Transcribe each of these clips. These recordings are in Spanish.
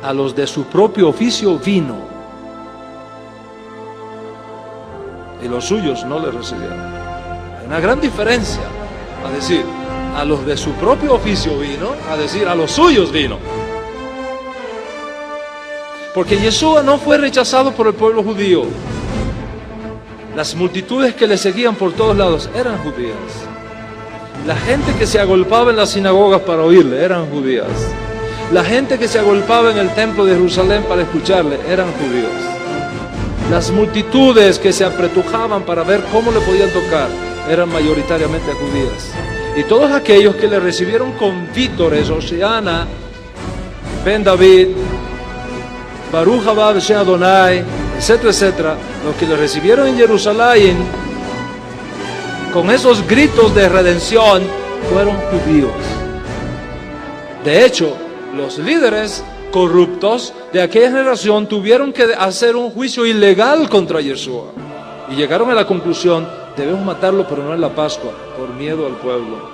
A los de su propio oficio vino, y los suyos no le recibieron. Hay una gran diferencia a decir, a los de su propio oficio vino, a decir, a los suyos vino. Porque Yeshua no fue rechazado por el pueblo judío. Las multitudes que le seguían por todos lados eran judías. La gente que se agolpaba en las sinagogas para oírle eran judías. La gente que se agolpaba en el templo de Jerusalén para escucharle eran judíos. Las multitudes que se apretujaban para ver cómo le podían tocar eran mayoritariamente judías. Y todos aquellos que le recibieron con vítores, Hosiana, Ben David, Baruch haba Beshem Adonai, etcétera, etcétera, los que le recibieron en Jerusalén con esos gritos de redención fueron judíos. De hecho, los líderes corruptos de aquella generación tuvieron que hacer un juicio ilegal contra Yeshua y llegaron a la conclusión: debemos matarlo, pero no en la Pascua, por miedo al pueblo.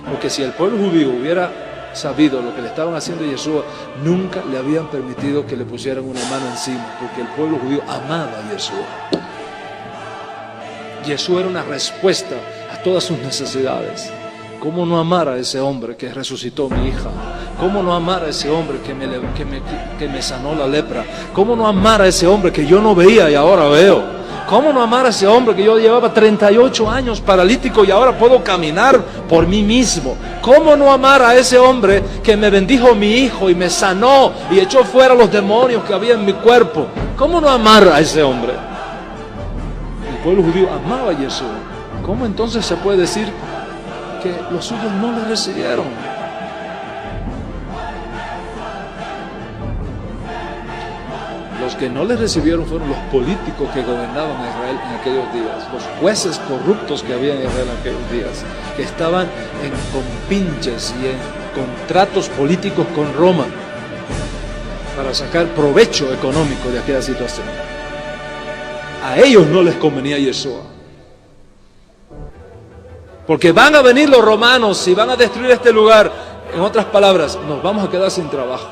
Porque si el pueblo judío hubiera sabido lo que le estaban haciendo a Yeshua, nunca le habían permitido que le pusieran una mano encima, porque el pueblo judío amaba a Yeshua. Yeshua era una respuesta a todas sus necesidades. ¿Cómo no amar a ese hombre que resucitó mi hija? ¿Cómo no amar a ese hombre que me sanó la lepra? ¿Cómo no amar a ese hombre que yo no veía y ahora veo? ¿Cómo no amar a ese hombre que yo llevaba 38 años paralítico y ahora puedo caminar por mí mismo? ¿Cómo no amar a ese hombre que me bendijo mi hijo y me sanó y echó fuera los demonios que había en mi cuerpo? ¿Cómo no amar a ese hombre? El pueblo judío amaba a Jesús. ¿Cómo entonces se puede decir que los suyos no le recibieron? Los que no le recibieron fueron los políticos que gobernaban a Israel en aquellos días, los jueces corruptos que había en Israel en aquellos días, que estaban en compinches y en contratos políticos con Roma para sacar provecho económico de aquella situación. A ellos no les convenía Yeshua, porque van a venir los romanos y van a destruir este lugar. En otras palabras, nos vamos a quedar sin trabajo.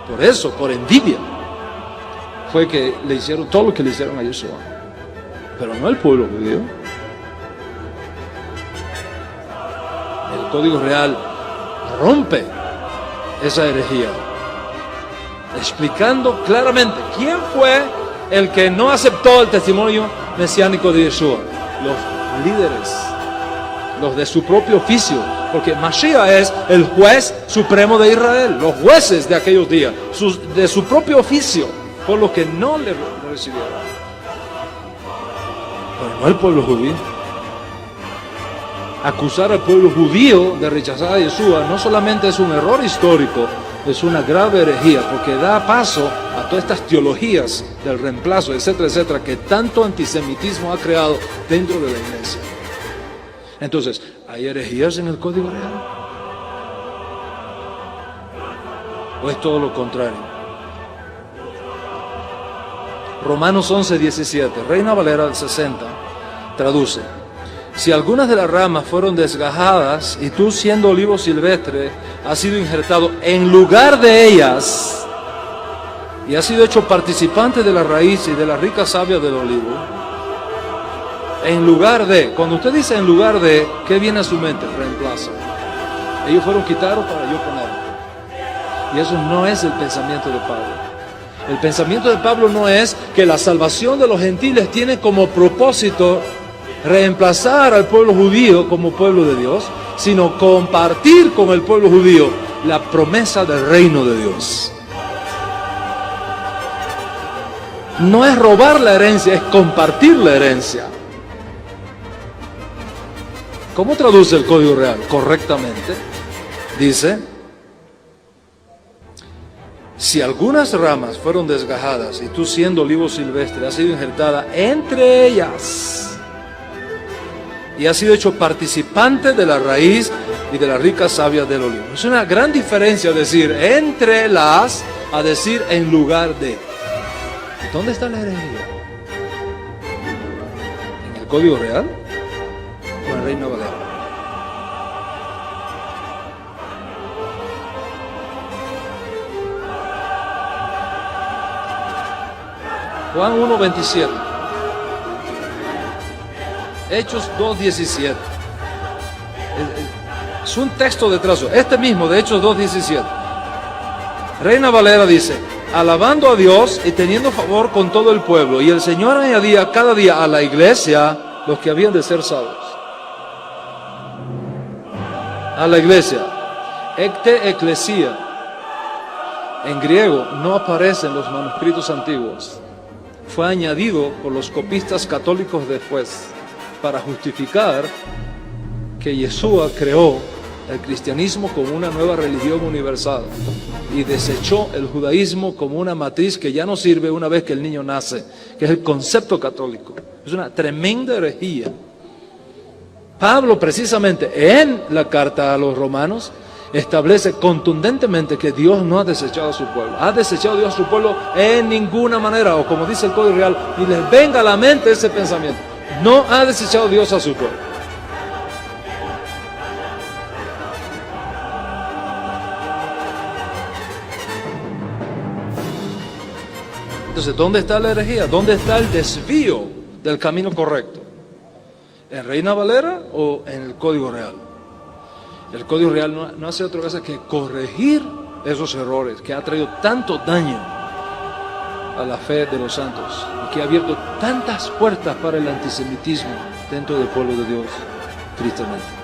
Por eso, por envidia, fue que le hicieron todo lo que le hicieron a Yeshua. Pero no el pueblo judío. El Código Real rompe esa herejía, explicando claramente quién fue el que no aceptó el testimonio mesiánico de Yeshua. Los líderes, los de su propio oficio, porque Mashiach es el juez supremo de Israel, los jueces de aquellos días, de su propio oficio, por lo que no le recibieron. Pero no el pueblo judío. Acusar al pueblo judío de rechazar a Yeshua no solamente es un error histórico, es una grave herejía, porque da paso a todas estas teologías del reemplazo, etcétera, etcétera, que tanto antisemitismo ha creado dentro de la iglesia. Entonces, ¿hay herejías en el Código Real? ¿O es todo lo contrario? Romanos 11:17, Reina Valera del 60, traduce: si algunas de las ramas fueron desgajadas y tú, siendo olivo silvestre, has sido injertado en lugar de ellas y has sido hecho participante de la raíz y de la rica savia del olivo. En lugar de, cuando usted dice en lugar de, ¿qué viene a su mente? Reemplazo. Ellos fueron quitados para yo poner. Y eso no es el pensamiento de Pablo. El pensamiento de Pablo no es que la salvación de los gentiles tiene como propósito reemplazar al pueblo judío como pueblo de Dios, sino compartir con el pueblo judío la promesa del reino de Dios. No es robar la herencia, es compartir la herencia. ¿Cómo traduce el Código Real? Correctamente, dice: si algunas ramas fueron desgajadas y tú, siendo olivo silvestre, has sido injertada entre ellas y has sido hecho participante de la raíz y de la rica savia del olivo. Es una gran diferencia decir entre las a decir en lugar de. ¿Dónde está la herejía? ¿En el Código Real o en Reina Valera? Juan 1:27, Hechos 2:17. Es un texto de trazo, este mismo de Hechos 2:17. Reina Valera dice: alabando a Dios y teniendo favor con todo el pueblo, y el Señor añadía cada día a la iglesia los que habían de ser salvos. A la iglesia, ekte ecclesia, en griego no aparece en los manuscritos antiguos. Fue añadido por los copistas católicos después para justificar que Yeshua creó el cristianismo como una nueva religión universal y desechó el judaísmo como una matriz que ya no sirve una vez que el niño nace, que es el concepto católico. Es una tremenda herejía. Pablo, precisamente en la carta a los romanos, establece contundentemente que Dios no ha desechado a su pueblo. ¿Ha desechado Dios a su pueblo? En ninguna manera, o como dice el Código Real, ni les venga a la mente ese pensamiento. No ha desechado Dios a su pueblo. Entonces, ¿dónde está la herejía? ¿Dónde está el desvío del camino correcto? ¿En Reina Valera o en el Código Real? El Código Real no hace otra cosa que corregir esos errores que ha traído tanto daño a la fe de los santos y que ha abierto tantas puertas para el antisemitismo dentro del pueblo de Dios, tristemente.